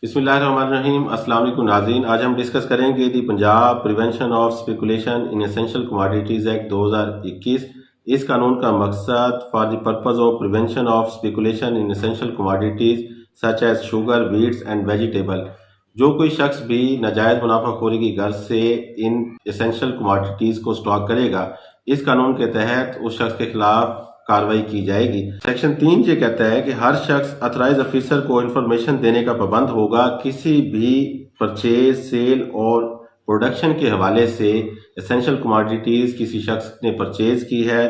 بسم اللہ الرحمن الرحیم۔ السلام علیکم ناظرین، آج ہم ڈسکس کریں گے the Punjab prevention of speculation in essential commodities act 2021۔ اس قانون کا مقصد for the purpose of prevention of speculation in essential commodities such as sugar, wheats and vegetable. جو کوئی شخص بھی ناجائز منافع خوری کی غرض سے ان ایسینشل کموڈیٹیز کو اسٹاک کرے گا، اس قانون کے تحت اس شخص کے خلاف کارروائی کی جائے گی۔ سیکشن 3 یہ کہتا ہے کہ ہر شخص اتھرائز آفیسر کو انفارمیشن دینے کا پابند ہوگا کسی بھی پرچیز، سیل اور پروڈکشن کے حوالے سے ایسینشل کموڈیٹیز کسی شخص نے پرچیز کی ہے،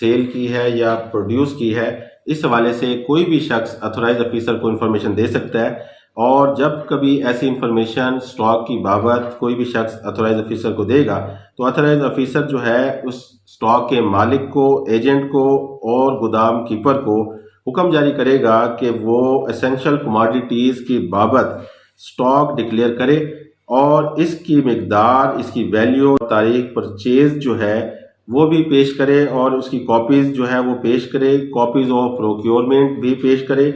سیل کی ہے یا پروڈیوس کی ہے، اس حوالے سے کوئی بھی شخص اتھرائز آفیسر کو انفارمیشن دے سکتا ہے۔ اور جب کبھی ایسی انفارمیشن اسٹاک کی بابت کوئی بھی شخص اتھرائز آفیسر کو دے گا تو اتھرائز آفیسر جو ہے اس اسٹاک کے مالک کو، ایجنٹ کو اور گودام کیپر کو حکم جاری کرے گا کہ وہ ایسینشل کموڈیٹیز کی بابت اسٹاک ڈکلیئر کرے اور اس کی مقدار، اس کی ویلیو، تاریخ پرچیز جو ہے وہ بھی پیش کرے اور اس کی کاپیز جو ہے وہ پیش کرے، کاپیز آف پروکیورمنٹ بھی پیش کرے،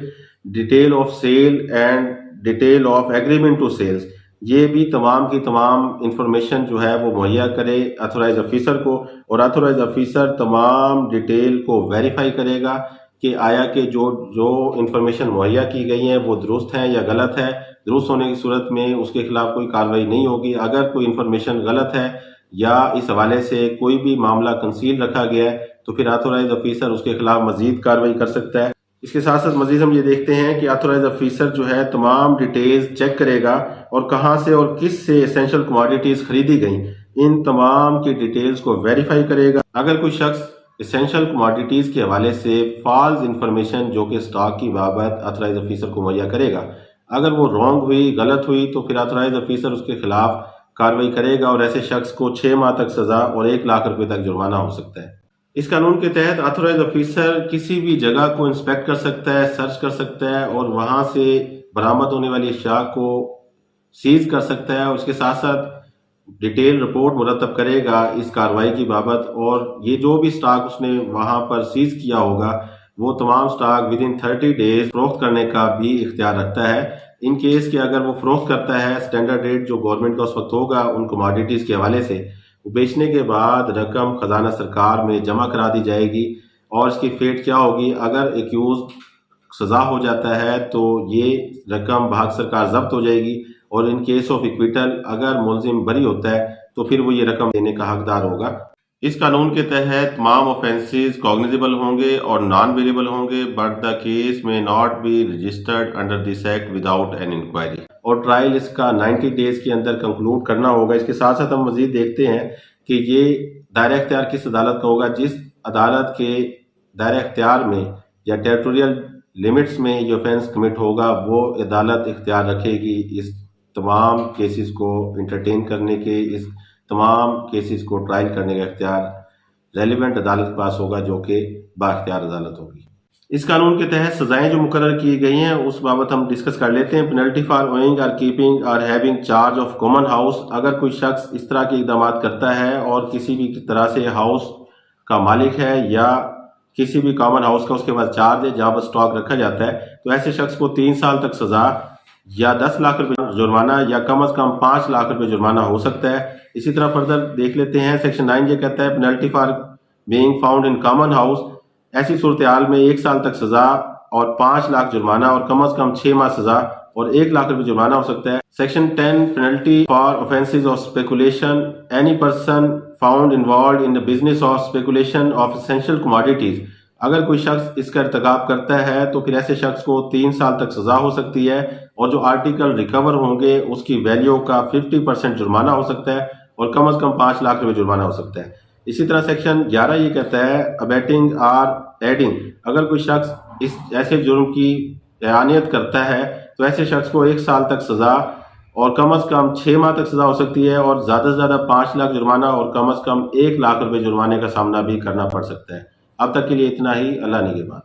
detail of sale and detail of agreement to sales, یہ بھی تمام کی تمام انفارمیشن جو ہے وہ مہیا کرے اتھرائز آفیسر کو، اور اتھرائز آفیسر تمام ڈیٹیل کو ویریفائی کرے گا کہ آیا کہ جو انفارمیشن مہیا کی گئی ہیں وہ درست ہیں یا غلط ہے۔ درست ہونے کی صورت میں اس کے خلاف کوئی کارروائی نہیں ہوگی۔ اگر کوئی انفارمیشن غلط ہے یا اس حوالے سے کوئی بھی معاملہ کنسیل رکھا گیا ہے تو پھر اتھرائز آفیسر اس کے خلاف مزید کارروائی کر سکتا ہے۔ اس کے ساتھ ساتھ مزید ہم یہ دیکھتے ہیں کہ اتھرائز آفیسر جو ہے تمام ڈیٹیلز چیک کرے گا اور کہاں سے اور کس سے ایسینشل کموڈیٹیز خریدی گئیں، ان تمام کی ڈیٹیلز کو ویریفائی کرے گا۔ اگر کوئی شخص ایسینشل کموڈیٹیز کے حوالے سے فالس انفارمیشن جو کہ اسٹاک کی بابت اتھرائز آفیسر کو مہیا کرے گا، اگر وہ رانگ ہوئی، غلط ہوئی، تو پھر اتھرائز آفیسر اس کے خلاف کارروائی کرے گا اور ایسے شخص کو 6 ماہ تک سزا اور 1 لاکھ روپے تک جرمانہ ہو سکتا ہے۔ اس قانون کے تحت اتھرائز آفیسر کسی بھی جگہ کو انسپیکٹ کر سکتا ہے، سرچ کر سکتا ہے اور وہاں سے برآمد ہونے والی اشیاء کو سیز کر سکتا ہے، اور اس کے ساتھ ساتھ ڈیٹیل رپورٹ مرتب کرے گا اس کارروائی کی بابت، اور یہ جو بھی سٹاک اس نے وہاں پر سیز کیا ہوگا وہ تمام سٹاک ودن 30 ڈیز فروخت کرنے کا بھی اختیار رکھتا ہے۔ ان کیس کہ اگر وہ فروخت کرتا ہے، سٹینڈرڈ ریٹ جو گورنمنٹ کا اس وقت ہوگا ان کموڈیٹیز کے حوالے سے، وہ بیچنے کے بعد رقم خزانہ سرکار میں جمع کرا دی جائے گی، اور اس کی فیٹ کیا ہوگی، اگر ایکیوز سزا ہو جاتا ہے تو یہ رقم بھاگ سرکار ضبط ہو جائے گی، اور ان کیس آف ایکویٹل اگر ملزم بری ہوتا ہے تو پھر وہ یہ رقم دینے کا حقدار ہوگا۔ اس قانون کے تحت تمام آفینسز کوگنیزیبل ہوں گے اور نان ویریبل ہوں گے، بٹ دا کیس میں not be registered under this act without an inquiry, اور ٹرائل اس کا 90 ڈیز کے اندر کنکلوڈ کرنا ہوگا۔ اس کے ساتھ ساتھ ہم مزید دیکھتے ہیں کہ یہ دائرہ اختیار کس عدالت کا ہوگا، جس عدالت کے دائرہ اختیار میں یا ٹیریٹوریل لمٹس میں یہ آفینس کمٹ ہوگا، وہ عدالت اختیار رکھے گی اس تمام کیسز کو انٹرٹین کرنے کے، اس تمام کیسز کو ٹرائل کرنے کا اختیار ریلیونٹ عدالت کے پاس ہوگا، جو کہ بااختیار عدالت ہوگی۔ اس قانون کے تحت سزائیں جو مقرر کی گئی ہیں اس بابت ہم ڈسکس کر لیتے ہیں۔ پینلٹی فار اوننگ اور کیپنگ اور having charge of common house, اگر کوئی شخص اس طرح کے اقدامات کرتا ہے اور کسی بھی طرح سے ہاؤس کا مالک ہے یا کسی بھی کامن ہاؤس کا اس کے پاس چارج ہے جہاں پر اسٹاک رکھا جاتا ہے، تو ایسے شخص کو 3 سال تک سزا یا 10 لاکھ روپے جرمانہ یا کم از کم 5 لاکھ روپے جرمانہ ہو سکتا ہے۔ اسی طرح فردر دیکھ لیتے ہیں، سیکشن 9 یہ کہتا ہے penalty for being found in common house, ایسی صورتحال میں 1 سال تک سزا اور 5 لاکھ جرمانہ اور کم از کم 6 ماہ سزا اور 1 لاکھ روپے جرمانہ ہو سکتا ہے۔ Section 10 penalty for offences of speculation، any person found involved in the business of speculation of essential commodities، اگر کوئی شخص اس کا ارتکاب کرتا ہے تو پھر ایسے شخص کو 3 سال تک سزا ہو سکتی ہے، اور جو آرٹیکل ریکور ہوں گے اس کی ویلیو کا 50% جرمانہ ہو سکتا ہے اور کم از کم 5 لاکھ روپے جرمانہ ہو سکتا ہے۔ اسی طرح سیکشن 11 یہ کہتا ہے ابیٹنگ اور ایڈنگ، اگر کوئی شخص اس ایسے جرم کی اعانت کرتا ہے تو ایسے شخص کو 1 سال تک سزا اور کم از کم 6 ماہ تک سزا ہو سکتی ہے، اور زیادہ سے زیادہ 5 لاکھ جرمانہ اور کم از کم 1 لاکھ روپے جرمانے کا سامنا بھی کرنا پڑ سکتا ہے۔ اب تک کے لیے اتنا ہی، اللہ نگہبان۔